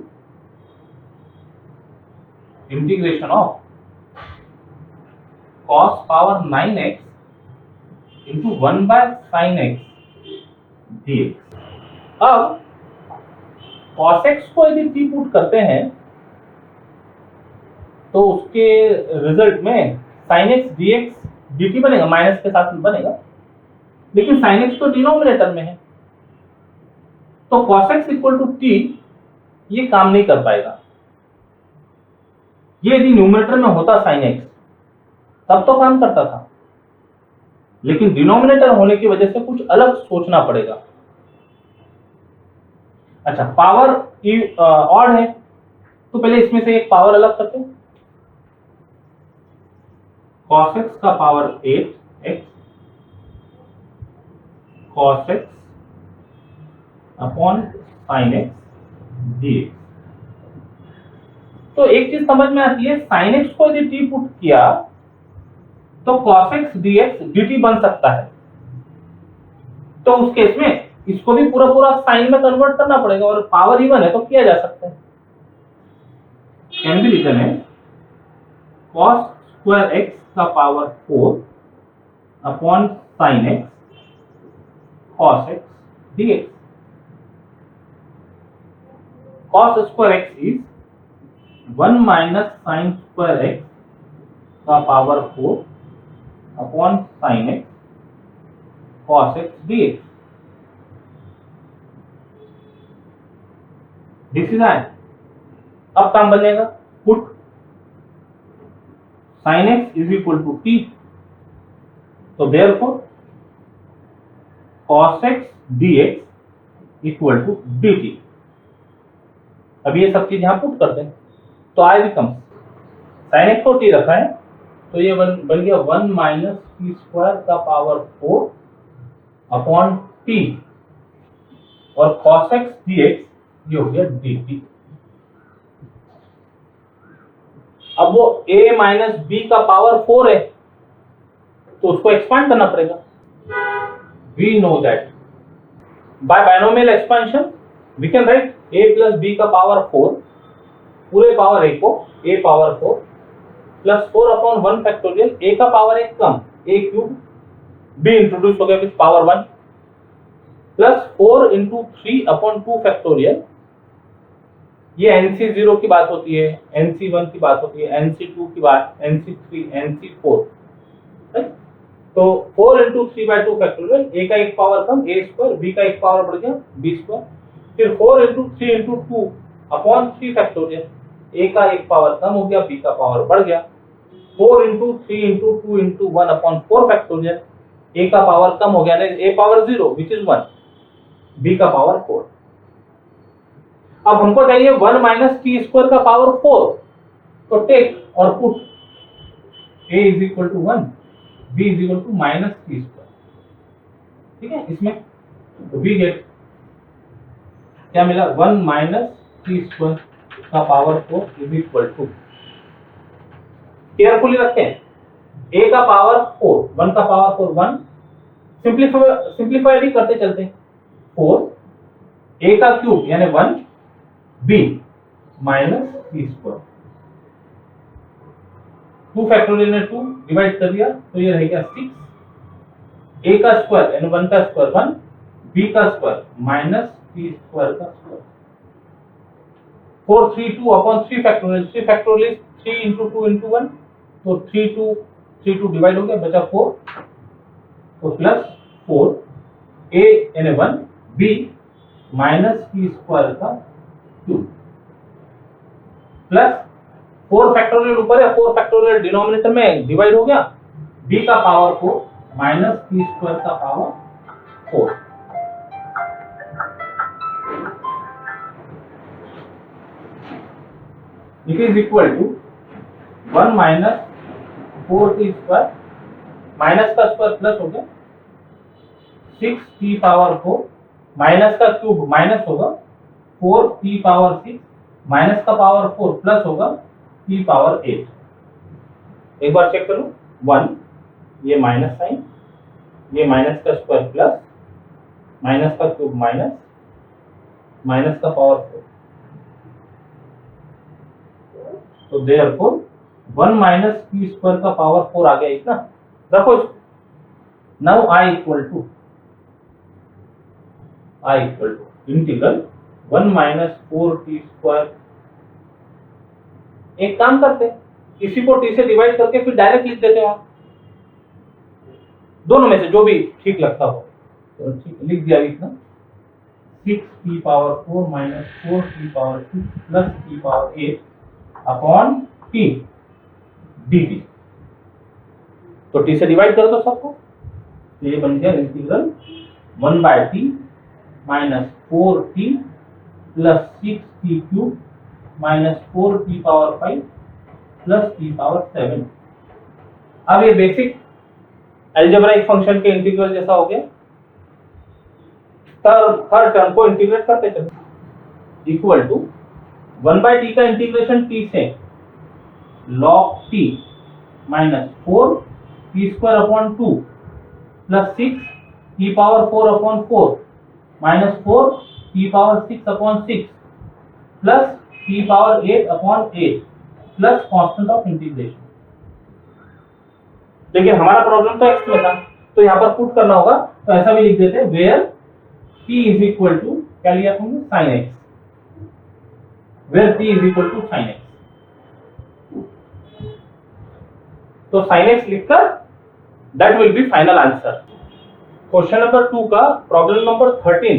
integration of cos power 9x into 1 by sin x dx। अब cos x को यदि t पुट करते हैं तो उसके रिजल्ट में sin x dx dt बनेगा, माइनस के साथ बनेगा, लेकिन sin x तो डिनोमिनेटर में है, तो cos x equal to t ये काम नहीं कर पाएगा। ये यदि न्यूमरेटर में होता sin x तब तो काम करता था, लेकिन डिनोमिनेटर होने की वजह से कुछ अलग सोचना पड़ेगा। अच्छा, पावर ऑड है तो पहले इसमें से एक पावर अलग करते हैं, cos x का power 8x cos x upon sin x dx। तो एक चीज समझ में आती है, sin x को यदि t पुट किया तो cos x dx dt बन सकता है। तो उस केस में इसको भी पूरा पूरा साइन में कन्वर्ट करना पड़ेगा, और पावर इवन है तो किया जा सकता है। कैन बी रिटन है cos स्क्वायर x का power 4 upon sin x cos x dx। cos square x is 1 minus sin square x का power 4 upon sin x cos x dx। This is I. अब काम बनेगा put sin x is equal to t, तो therefore cos x dx equal to dt। अब ये सब चीज यहां पुट करते हैं, तो आई बिकम sin x को t रखा है तो ये बन गया 1 माइनस टी स्क्वायर का पावर 4 अपॉन t, और cos x dx ये हो गया dt। अब वो a माइनस b का पावर 4 है तो उसको एक्सपांड करना पड़ेगा। We know that by binomial expansion we can write a plus b का पावर 4 पूरे पावर a को a power 4 plus 4 upon 1 factorial a का पावर 1 कम a क्यूब b इंट्रोड्यूस हो गया with power 1 plus 4 into 3 upon 2 factorial. ये NC0 की बात होती है, NC1 की बात होती है, NC2 की बात, NC3, NC4, राइट। तो 4 इंटू 3/2 फैक्टोरियल, a का एक power come a square, b का एक पावर बढ़ गया b स्क्वायर, फिर 4 into 3 into 2 upon 3 factorial, a का एक पावर कम हो गया b का पावर बढ़ गया, 4 into 3 into 2 into 1 upon 4 factorial, a का पावर कम हो गया, a power 0 which is 1, b का पावर 4। अब हमको चाहिए 1 माइनस टी स्क्वायर का पावर 4, तो टेक और put a is equal to 1 b is equal to minus T square, ठीक है। इसमें तो वी गेट क्या मिला, 1 माइनस टी स्क्वायर का power 4 is equal to, carefully रखें, a का पावर 4, 1 का पावर 4 1, सिंप्लीफाई भी करते चलते हैं, 4 a का क्यूब यानी 1 b minus T square, 2 factorial ने 2 डिवाइड कर दिया तो ये रहेगा 6, a का स्क्वायर यानी 1 का स्क्वायर 1, b का स्क्वायर माइनस टी स्क्वायर का square, 4 3 2 upon 3 factorial, 3 factorial 3 into 2 into 1, तो 3 2 डिवाइड हो गया, बचा 4, तो प्लस 4 a यानी 1 b माइनस टी स्क्वायर का क्यूब, प्लस 4 फैक्टोरियल ऊपर है, 4 फैक्टोरियल डिनोमिनेटर में डिवाइड हो गया, b का पावर 4 माइनस टी स्क्वायर का power 4, it is equal to 1 minus 4t square, minus का स्क्वायर प्लस हो गया 6t पावर 4, माइनस का क्यूब माइनस होगा 4t पावर 6, माइनस का पावर 4 प्लस होगा t पावर 8। एक बार चेक करो, 1 ये माइनस साइन, ये माइनस का स्क्वायर प्लस, माइनस का क्यूब माइनस, माइनस का पावर 4, तो देयरफॉर 1 माइनस टी स्क्वायर का पावर 4 आ गया इतना, रखो इसको। Now i equal to integral 1 minus 4t square. एक काम करते हैं, इसी को t से डिवाइड करके फिर डायरेक्ट लिख देते हैं, दोनों में से जो भी ठीक लगता हो, तो ठीक लिख दिया इतना, 6t power 4 minus 4t power 6 plus t power 8 upon t dt, तो t से डिवाइड कर दो सबको, तो ये बन गया integral 1/t minus 4t plus 6t cube minus 4t power 5 plus t power 7। अब ये बेसिक अलजेब्राइक फंक्शन के इंटीग्रल जैसा हो गया, हर टर्म को इंटीग्रेट करते चलो, इक्वल टू 1/t का इंटीग्रेशन t से log t minus 4t square upon 2 plus 6 e power 4 upon 4 minus 4 e power 6 upon 6 plus e power 8 upon 8 plus constant of integration. लेकिन हमारा प्रॉब्लम तो एक्स में था, तो यहाँ पर पुट करना होगा, तो ऐसा भी लिख देते हैं where p is equal to, क्या लिया हमने, sine x, where p is equal to sine x. तो साइन एक्स लिखकर that will be final answer. Question number 2 का problem number 13,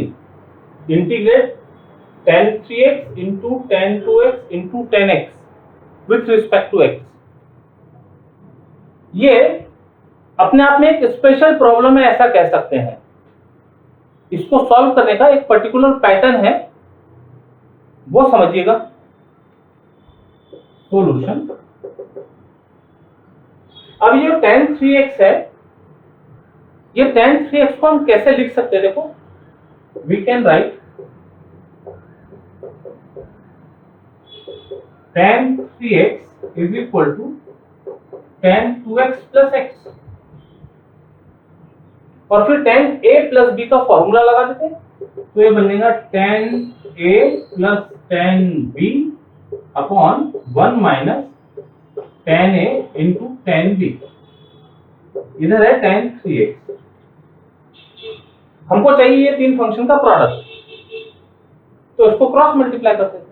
integrate tan 3x into tan 2x into tan x with respect to x। ये अपने आप में एक स्पेशल प्रॉब्लम है, ऐसा कह सकते हैं। इसको सॉल्व करने का एक पर्टिकुलर पैटर्न है, वो समझिएगा। सॉल्यूशन, अब ये tan 3x है, ये tan 3x को हम कैसे लिख सकते हैं? देखो, we can write tan 3x is equal to tan 2x plus x, और फिर tan a प्लस b का फॉर्मूला लगा देते हैं, तो ये बनेगा tan a plus tan b upon 1 minus tan a into tan b। इधर है tan 3x, हमको चाहिए ये तीन फंक्शन का प्रोडक्ट, तो इसको क्रॉस मल्टीप्लाई करते हैं।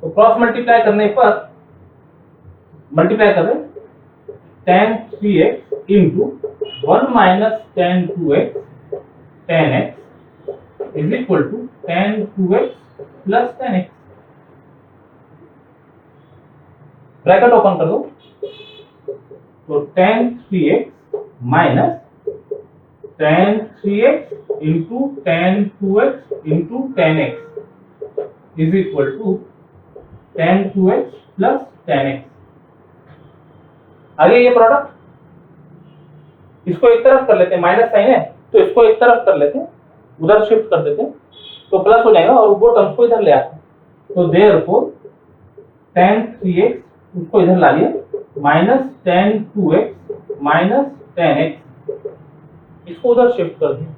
तो क्रॉस मल्टीप्लाई करने पर मल्टीप्लाई कर रहे tan 3x into 1 minus tan 2x tan x is equal to tan 2x plus tan x। Bracket open कर दो, तो tan 3x minus tan 3x into tan 2x into tan x is equal to tan 2x plus tan x। आगे ये प्रोडक्ट, इसको एक तरफ कर लेते हैं, माइनस साइन है तो इसको एक तरफ कर लेते हैं, उधर शिफ्ट कर देते हैं, तो प्लस हो जाएगा, और वो टर्म्स को इधर ले आते हैं। तो देयरफॉर tan 3x उसको इधर ला लिया, minus tan 2x minus tan x, इसको उधर शिफ्ट कर दिया,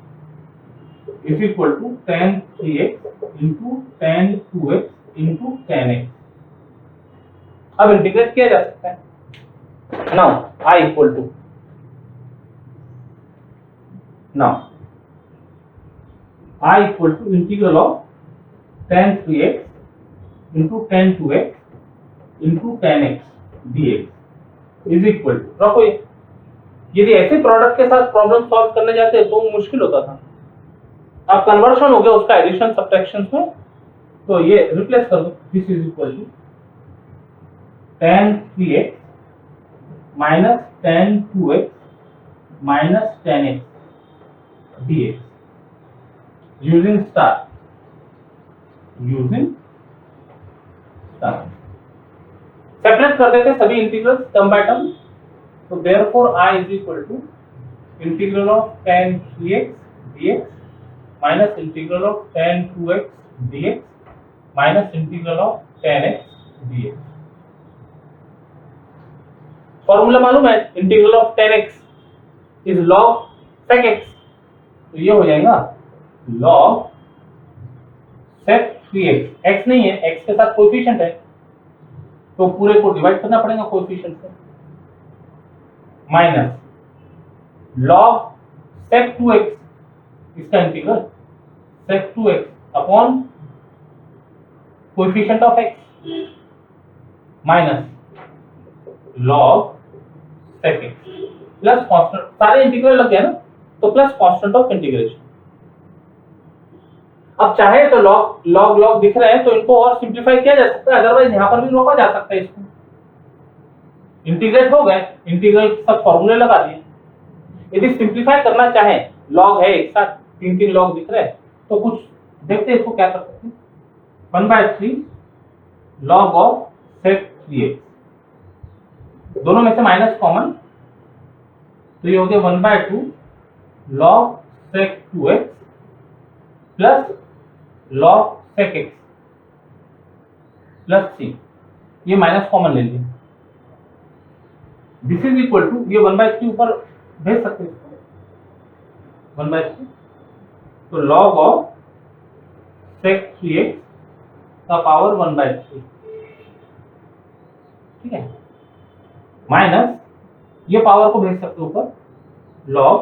is equal to tan 3x into tan 2x into tan x। अब इंटीग्रेट किया जा सकता है। Now I equal to, now I equal to integral of tan 3x into tan 2x into tan x dx is equal to, रखो ये, यदि ऐसे प्रोडक्ट के साथ प्रॉब्लम सॉल्व करने जाते तो मुश्किल होता था। अब कन्वर्शन हो गया उसका एडिशन सब्ट्रैक्शन में, तो ये रिप्लेस कर दो, this is equal to tan 3x minus tan 2x minus tan x dx using star, separate कर देते सभी इंटीग्रल्स टर्म बाय टर्म। तो therefore I is equal to integral of tan 3x dx minus integral of tan 2x dx minus integral of tan x dx। Formula मालूम है, integral of tan x is log sec x, तो ये हो जाएगा log sec 3x, x नहीं है, x के साथ कोएफिशिएंट है, तो पूरे को डिवाइड करना पड़ेगा कोएफिशिएंट से, माइनस log sec 2x, इसका integral sec 2x upon coefficient of x minus log sec x plus constant, सारे इंटीग्रल लग गया ना, तो प्लस कांस्टेंट ऑफ इंटीग्रेशन। अब चाहे तो log log log दिख रहे हैं तो इनको और सिंपलीफाई किया जा सकता है, अदरवाइज यहां पर भी रोका जा सकता है इसको। इंटीग्रेट हो गए, इंटीग्रल सब फॉर्मूले लगा दिए। यदि सिंपलीफाई करना चाहे, log है एक साथ, तीन तीन log दिख रहे हैं, तो कुछ देखते हैं इसको क्या कर सकते हैं। 1/3 log ऑफ sec 3x, दोनों में से माइनस कॉमन, तो ये हो गया 1/2 log sec 2x plus log sec x plus c, ये माइनस कॉमन ले लिया, दिस इज इक्वल टू, ये 1/3 ऊपर भेज सकते हैं, 1/3, तो log ऑफ sec 3x का पावर 1/3, ठीक है, माइनस ये पावर को भेज सकते हो ऊपर, log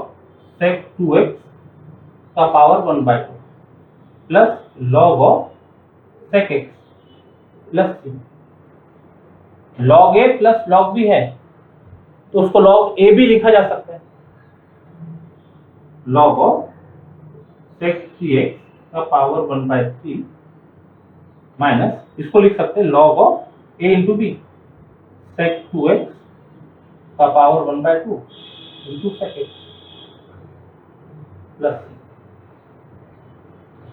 sec 2x का power 1/2 plus log of sec x plus c। log a plus log b है तो उसको log a भी लिखा जा सकता है, log ऑफ sec 3x का पावर 1/3 माइनस इसको लिख सकते हैं log of a into b, sec 2x का power 1/2 into sec x plus c।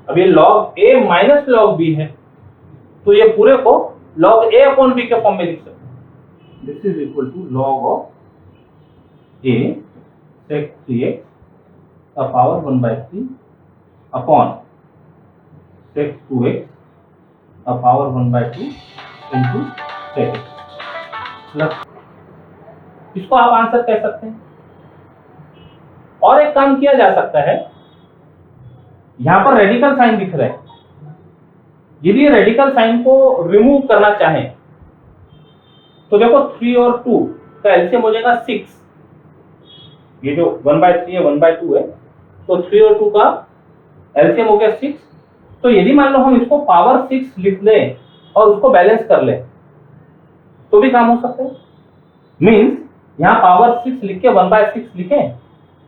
अब ये log a minus log b है तो ये पूरे को log a अपॉन b के फॉर्म में लिख सकते हैं। This is equal to log of a sec 3x का पावर 1/3 अपॉन sec 2x का power 1/2 into sec x plus, इसको आप आंसर कह सकते हैं। और एक काम किया जा सकता है, यहां पर रेडिकल साइन दिख रहा है, यदि ये रेडिकल साइन को रिमूव करना चाहें तो देखो 3 और 2 का एलसीएम हो जाएगा 6, ये जो 1/3 है 1/2 है, तो 3 और 2 का एलसीएम हो गया 6। तो यदि मान लो हम इसको पावर 6 लिख लें और उसको बैलेंस कर लें तो भी काम हो सकता है। मीन्स यहाँ पावर 6 लिख के 1/6 लिखें,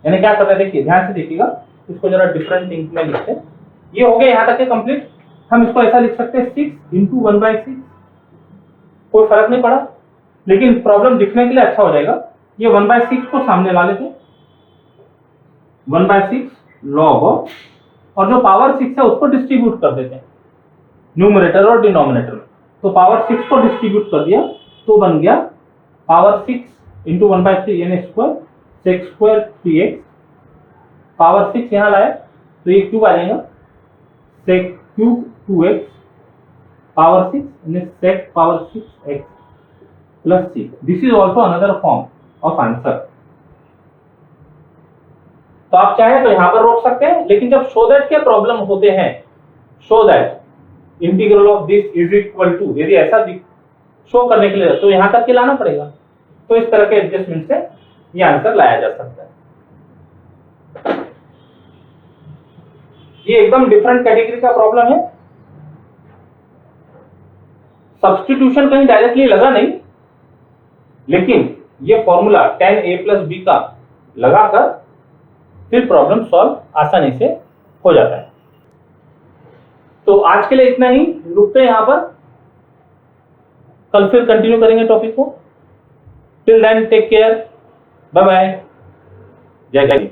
यानी क्या कर रहे हैं देखिए, ध्यान से देखिएगा, इसको जरा डिफरेंट इंक में लिखते हैं। ये हो गया यहाँ तक है कंप्लीट। हम इसको ऐसा लिख सकते हैं 6 इंटू 1/6, कोई फर्क नहीं पड़ा, लेकिन प्रॉब्लम दिखने के लिए अच्छा हो जाएगा। ये 1/6 को सामने ला लेते हैं, 1/6 log ऑफ, और जो पावर 6 है उसको डिस्ट्रीब्यूट कर देते हैं न्यूमरेटर और डिनोमिनेटर में। तो पावर 6 को डिस्ट्रीब्यूट कर दिया तो बन गया पावर 6 इंटू 1/3 यानी square, sec square 3x, power 6 यहाँ लाए तो ये क्यूब आ जाएगा, sec क्यूब 2x पावर 6 यानी sec power 6x plus c। This is also another form of answer. तो आप चाहे तो यहां पर रोक सकते हैं, लेकिन जब शो दैट के प्रॉब्लम होते हैं, show that integral of this is equal to, यदि ऐसा शो करने के लिए तो यहां तक के लाना पड़ेगा। तो इस तरह के एडजस्टमेंट से ये आंसर लाया जा सकता है। ये एकदम डिफरेंट कैटेगरी का प्रॉब्लम है, सब्स्टिट्यूशन कहीं डायरेक्टली लगा नहीं, लेकिन ये formula tan a plus b का लगाकर फिर प्रॉब्लम सॉल्व आसानी से हो जाता है। तो आज के लिए इतना ही, रुकते हैं यहां पर, कल फिर कंटिन्यू करेंगे टॉपिक को। Till then take care, bye bye, जय जय।